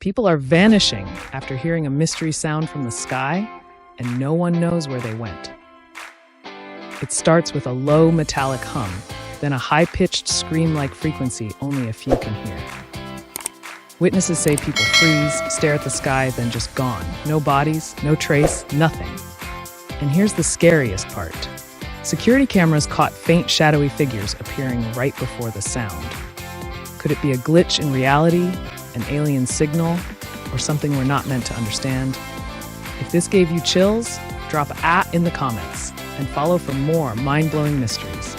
People are vanishing after hearing a mystery sound from the sky, and no one knows where they went. It starts with a low metallic hum, then a high-pitched scream-like frequency only a few can hear. Witnesses say people freeze, stare at the sky, then just gone. No bodies, no trace, nothing. And here's the scariest part. Security cameras caught faint shadowy figures appearing right before the sound. Could it be a glitch in reality, an alien signal, or something we're not meant to understand? If this gave you chills, drop "at" in the comments and follow for more mind-blowing mysteries.